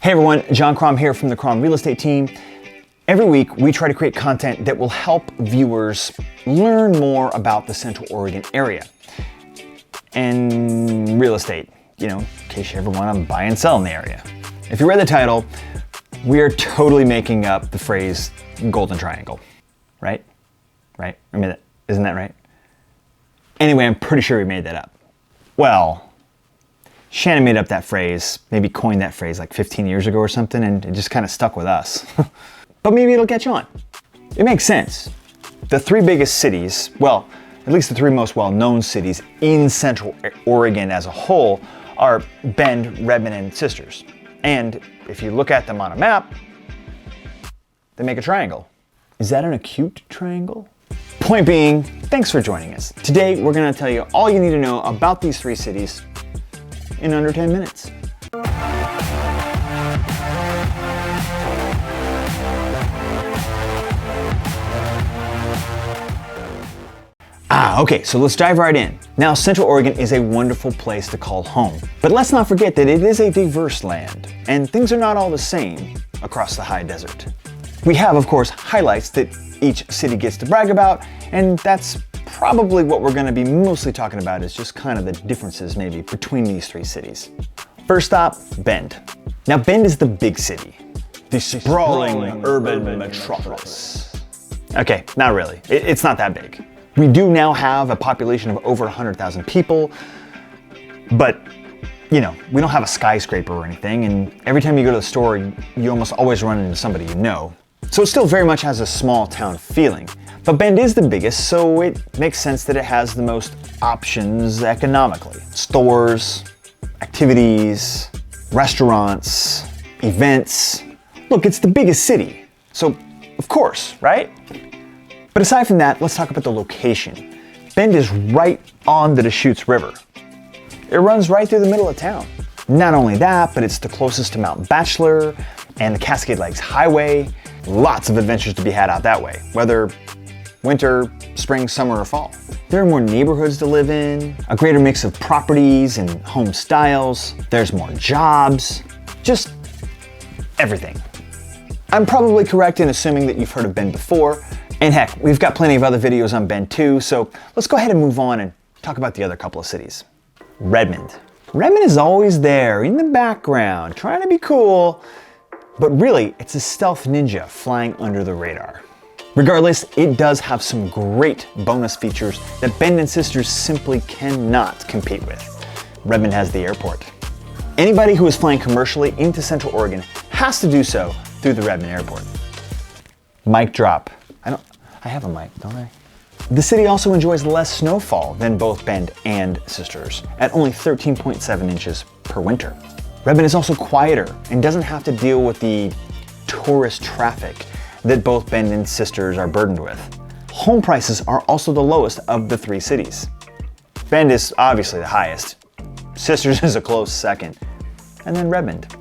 Hey everyone, John Kromm here from the Kromm Real Estate team. Every week we try to create content that will help viewers learn more about the Central Oregon area and real estate, in case you ever want to buy and sell in the area. If you read the title, we are totally making up the phrase Golden Triangle, right? I mean, isn't that right? Anyway, I'm pretty sure we made that up. Well, Shannon made up that phrase, maybe coined that phrase like 15 years ago or something, and it just kind of stuck with us. But maybe it'll catch on. It makes sense. The three biggest cities, well, at least the three most well-known cities in Central Oregon as a whole are Bend, Redmond, and Sisters. And if you look at them on a map, they make a triangle. Is that an acute triangle? Point being, thanks for joining us. Today, we're gonna tell you all you need to know about these three cities in under 10 minutes. Okay, so let's dive right in. Now, Central Oregon is a wonderful place to call home, but let's not forget that it is a diverse land, and things are not all the same across the high desert. We have, of course, highlights that each city gets to brag about, and that's probably what we're gonna be mostly talking about, is just kind of the differences maybe between these three cities. First stop, Bend. Now, Bend is the big city, the sprawling urban metropolis. Okay, not really. It's not that big. We do now have a population of over 100,000 people, but we don't have a skyscraper or anything, and every time you go to the store, you almost always run into somebody you know. So it still very much has a small town feeling. But Bend is the biggest, so it makes sense that it has the most options economically. Stores, activities, restaurants, events. Look, it's the biggest city, so of course, right? But aside from that, let's talk about the location. Bend is right on the Deschutes River. It runs right through the middle of town. Not only that, but it's the closest to Mount Bachelor and the Cascade Lakes Highway. Lots of adventures to be had out that way, whether winter, spring, summer, or fall. There are more neighborhoods to live in, a greater mix of properties and home styles. There's more jobs, just everything. I'm probably correct in assuming that you've heard of Bend before, and heck, we've got plenty of other videos on Bend too, so let's go ahead and move on and talk about the other couple of cities. Redmond. Redmond is always there in the background, trying to be cool, but really, it's a stealth ninja flying under the radar. Regardless, it does have some great bonus features that Bend and Sisters simply cannot compete with. Redmond has the airport. Anybody who is flying commercially into Central Oregon has to do so through the Redmond airport. Mic drop. I have a mic, don't I? The city also enjoys less snowfall than both Bend and Sisters, at only 13.7 inches per winter. Redmond is also quieter and doesn't have to deal with the tourist traffic that both Bend and Sisters are burdened with. Home prices are also the lowest of the three cities. Bend is obviously the highest. Sisters is a close second. And then Redmond.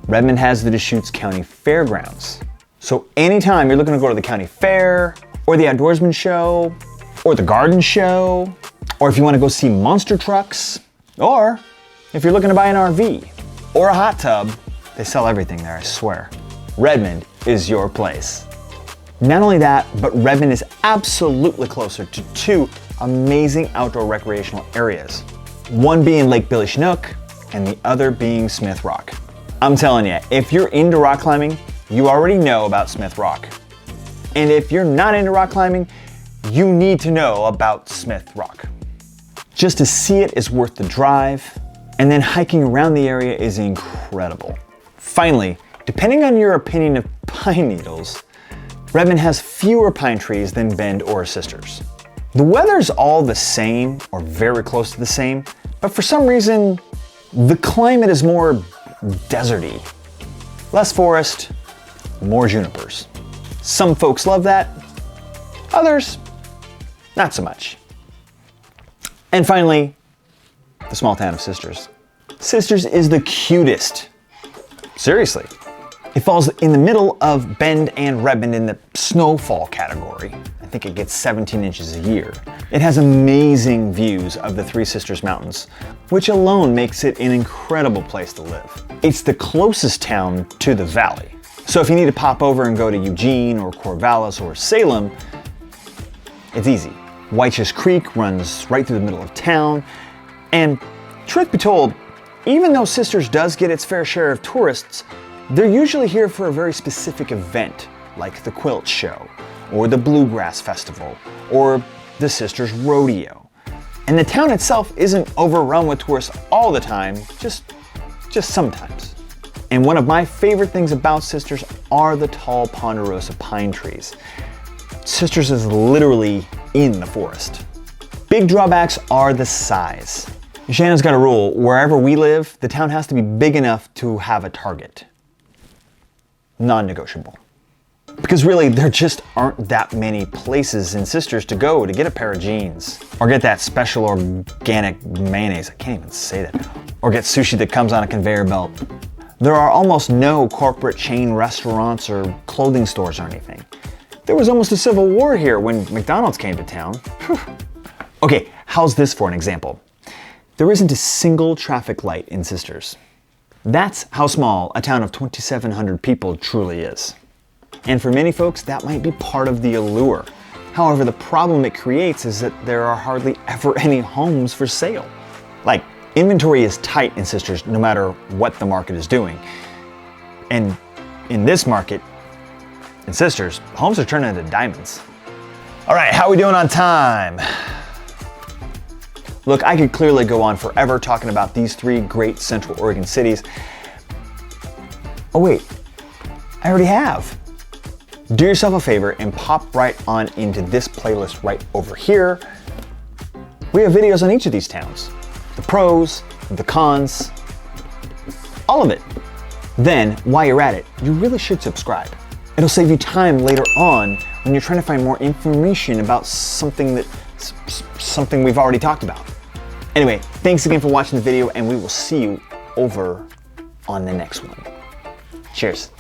Redmond has the Deschutes County Fairgrounds. So anytime you're looking to go to the county fair, or the outdoorsman show, or the garden show, or if you want to go see monster trucks, or if you're looking to buy an RV or a hot tub, they sell everything there, I swear. Redmond is your place. Not only that, but Redmond is absolutely closer to two amazing outdoor recreational areas. One being Lake Billy Chinook, and the other being Smith Rock. I'm telling you, if you're into rock climbing, you already know about Smith Rock. And if you're not into rock climbing, you need to know about Smith Rock. Just to see it is worth the drive, and then hiking around the area is incredible. Finally, depending on your opinion of pine needles, Redmond has fewer pine trees than Bend or Sisters. The weather's all the same, or very close to the same, but for some reason, the climate is more deserty. Less forest, more junipers. Some folks love that, others, not so much. And finally, the small town of Sisters. Sisters is the cutest. Seriously. It falls in the middle of Bend and Redmond in the snowfall category. I think it gets 17 inches a year. It has amazing views of the Three Sisters Mountains, which alone makes it an incredible place to live. It's the closest town to the valley. So if you need to pop over and go to Eugene or Corvallis or Salem, it's easy. White's Creek runs right through the middle of town, and truth be told, even though Sisters does get its fair share of tourists, they're usually here for a very specific event, like the Quilt Show, or the Bluegrass Festival, or the Sisters Rodeo. And the town itself isn't overrun with tourists all the time, just sometimes. And one of my favorite things about Sisters are the tall ponderosa pine trees. Sisters is literally in the forest. Big drawbacks are the size. Shannon's got a rule: wherever we live, the town has to be big enough to have a Target. Non-negotiable. Because really, there just aren't that many places in Sisters to go to get a pair of jeans, or get that special organic mayonnaise, I can't even say that, or get sushi that comes on a conveyor belt. There are almost no corporate chain restaurants or clothing stores or anything. There was almost a civil war here when McDonald's came to town. Okay, how's this for an example? There isn't a single traffic light in Sisters. That's how small a town of 2,700 people truly is. And for many folks, that might be part of the allure. However, the problem it creates is that there are hardly ever any homes for sale. Like, inventory is tight in Sisters no matter what the market is doing. And in this market, in Sisters, homes are turning into diamonds. All right, how are we doing on time? Look, I could clearly go on forever talking about these three great Central Oregon cities. Oh wait, I already have. Do yourself a favor and pop right on into this playlist right over here. We have videos on each of these towns. The pros, the cons, all of it. Then, while you're at it, you really should subscribe. It'll save you time later on when you're trying to find more information about something we've already talked about. Anyway, thanks again for watching the video, and we will see you over on the next one. Cheers.